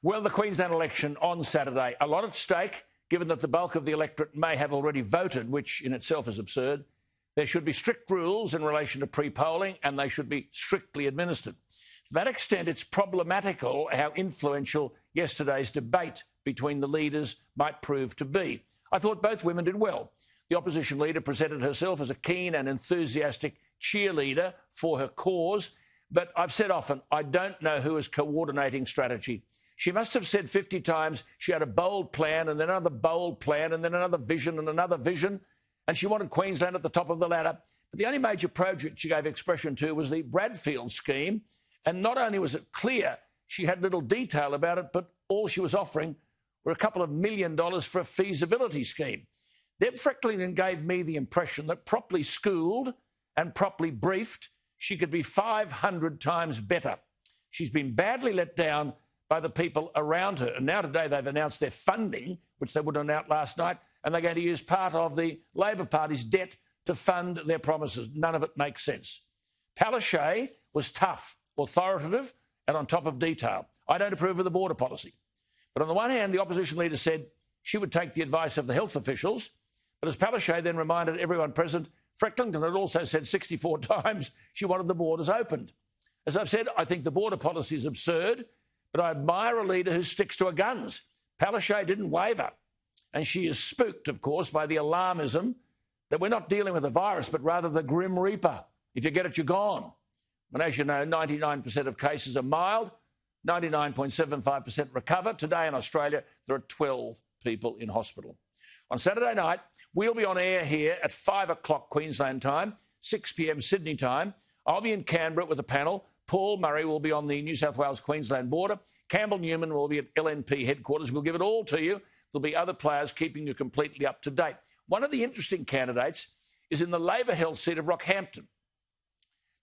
Well, the Queensland election on Saturday, a lot at stake, given that the bulk of the electorate may have already voted, which in itself is absurd. There should be strict rules in relation to pre-polling, and they should be strictly administered. To that extent, it's problematical how influential yesterday's debate between the leaders might prove to be. I thought both women did well. The opposition leader presented herself as a keen and enthusiastic cheerleader for her cause, but I've said often, I don't know who is coordinating strategy. She must have said 50 times she had a bold plan and then another bold plan and then another vision and another vision, and she wanted Queensland at the top of the ladder. But the only major project she gave expression to was the Bradfield scheme, and not only was it clear she had little detail about it, but all she was offering were a couple of $1 million for a feasibility scheme. Deb Frecklington gave me the impression that properly schooled and properly briefed, she could be 500 times better. She's been badly let down by the people around her. And now today they've announced their funding, which they wouldn't announce last night, and they're going to use part of the Labor Party's debt to fund their promises. None of it makes sense. Palaszczuk was tough, authoritative, and on top of detail. I don't approve of the border policy. But on the one hand, the opposition leader said she would take the advice of the health officials. But as Palaszczuk then reminded everyone present, Frecklington had also said 64 times she wanted the borders opened. As I've said, I think the border policy is absurd, but I admire a leader who sticks to her guns. Palaszczuk didn't waver. And she is spooked, of course, by the alarmism that we're not dealing with a virus, but rather the Grim Reaper. If you get it, you're gone. And as you know, 99% of cases are mild, 99.75% recover. Today in Australia, there are 12 people in hospital. On Saturday night, we'll be on air here at 5 o'clock Queensland time, 6 p.m. Sydney time. I'll be in Canberra with a panel. Paul Murray will be on the New South Wales-Queensland border. Campbell Newman will be at LNP headquarters. We'll give it all to you. There'll be other players keeping you completely up to date. One of the interesting candidates is in the Labor-held seat of Rockhampton.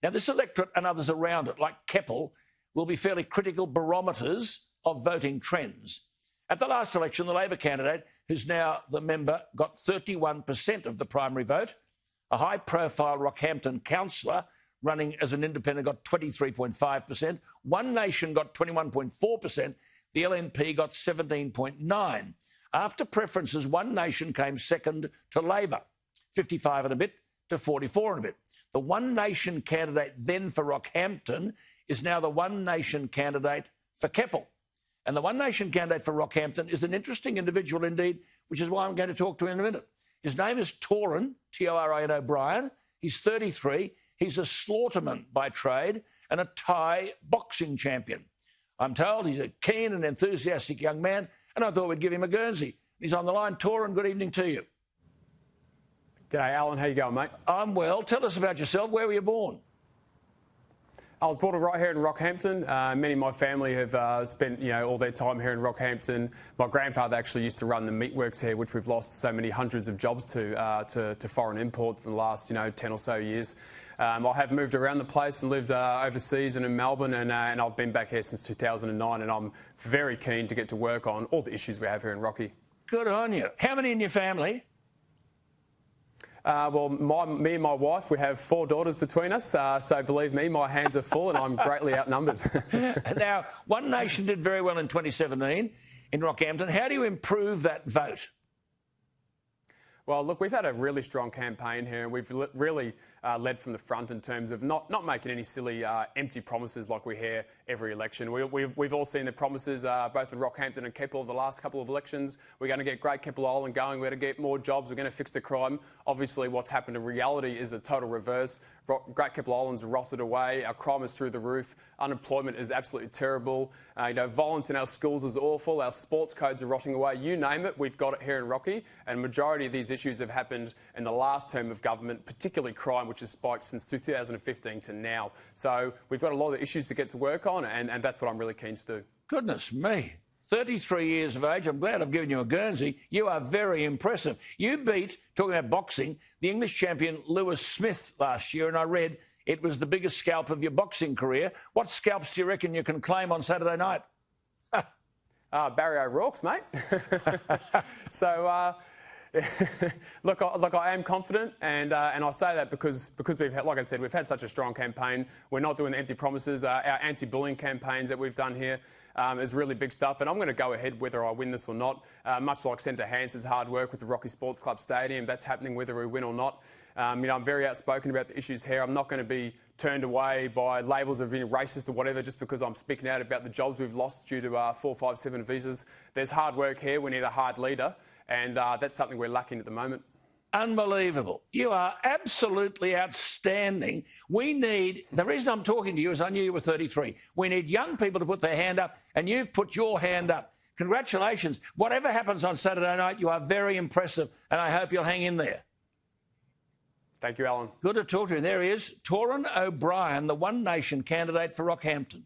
Now, this electorate and others around it, like Keppel, will be fairly critical barometers of voting trends. At the last election, the Labor candidate, who's now the member, got 31% of the primary vote. A high-profile Rockhampton councillor running as an independent got 23.5%. One Nation got 21.4%. The LNP got 17.9%. After preferences, One Nation came second to Labor, 55 and a bit to 44 and a bit. The One Nation candidate then for Rockhampton is now the One Nation candidate for Keppel. And the One Nation candidate for Rockhampton is an interesting individual indeed, which is why I'm going to talk to him in a minute. His name is Torin, Torin O'Brien. He's 33. He's a slaughterman by trade and a Thai boxing champion. I'm told he's a keen and enthusiastic young man, and I thought we'd give him a Guernsey. He's on the line. Torin, good evening to you. G'day, Alan. How you going, mate? I'm well. Tell us about yourself. Where were you born? I was born right here in Rockhampton. Many of my family have spent, all their time here in Rockhampton. My grandfather actually used to run the meatworks here, which we've lost so many hundreds of jobs to foreign imports in the last, 10 or so years. I have moved around the place and lived overseas and in Melbourne, and I've been back here since 2009, and I'm very keen to get to work on all the issues we have here in Rocky. Good on you. How many in your family? Well, me and my wife, we have 4 daughters between us, so believe me, my hands are full and I'm greatly outnumbered. Now, One Nation did very well in 2017 in Rockhampton. How do you improve that vote? Well, look, we've had a really strong campaign here, and we've really led from the front in terms of not making any silly empty promises like we hear every election. We've all seen the promises both in Rockhampton and Keppel the last couple of elections. We're going to get Great Keppel Island going. We're going to get more jobs. We're going to fix the crime. Obviously, what's happened in reality is the total reverse. Great Keppel Island's rotted away. Our crime is through the roof. Unemployment is absolutely terrible. Violence in our schools is awful. Our sports codes are rotting away. You name it, we've got it here in Rocky. And the majority of these issues have happened in the last term of government, particularly crime, which has spiked since 2015 to now. So we've got a lot of issues to get to work on, and that's what I'm really keen to do. Goodness me. 33 years of age. I'm glad I've given you a Guernsey. You are very impressive. You beat, talking about boxing, the English champion Lewis Smith last year, and I read it was the biggest scalp of your boxing career. What scalps do you reckon you can claim on Saturday night? Barry O'Rourke's, mate. So, look, I am confident, and I say that because we've had, like I said, we've had such a strong campaign. We're not doing the empty promises. Our anti-bullying campaigns that we've done here, is really big stuff. And I'm going to go ahead whether I win this or not. Much like Senator Hanson's hard work with the Rocky Sports Club Stadium, that's happening whether we win or not. I'm very outspoken about the issues here. I'm not going to be turned away by labels of being racist or whatever just because I'm speaking out about the jobs we've lost due to 457 visas. There's hard work here. We need a hard leader, and that's something we're lacking at the moment. Unbelievable. You are absolutely outstanding. The reason I'm talking to you is I knew you were 33. We need young people to put their hand up, and you've put your hand up. Congratulations. Whatever happens on Saturday night, you are very impressive, and I hope you'll hang in there. Thank you, Alan. Good to talk to you. There he is, Torin O'Brien, the One Nation candidate for Rockhampton.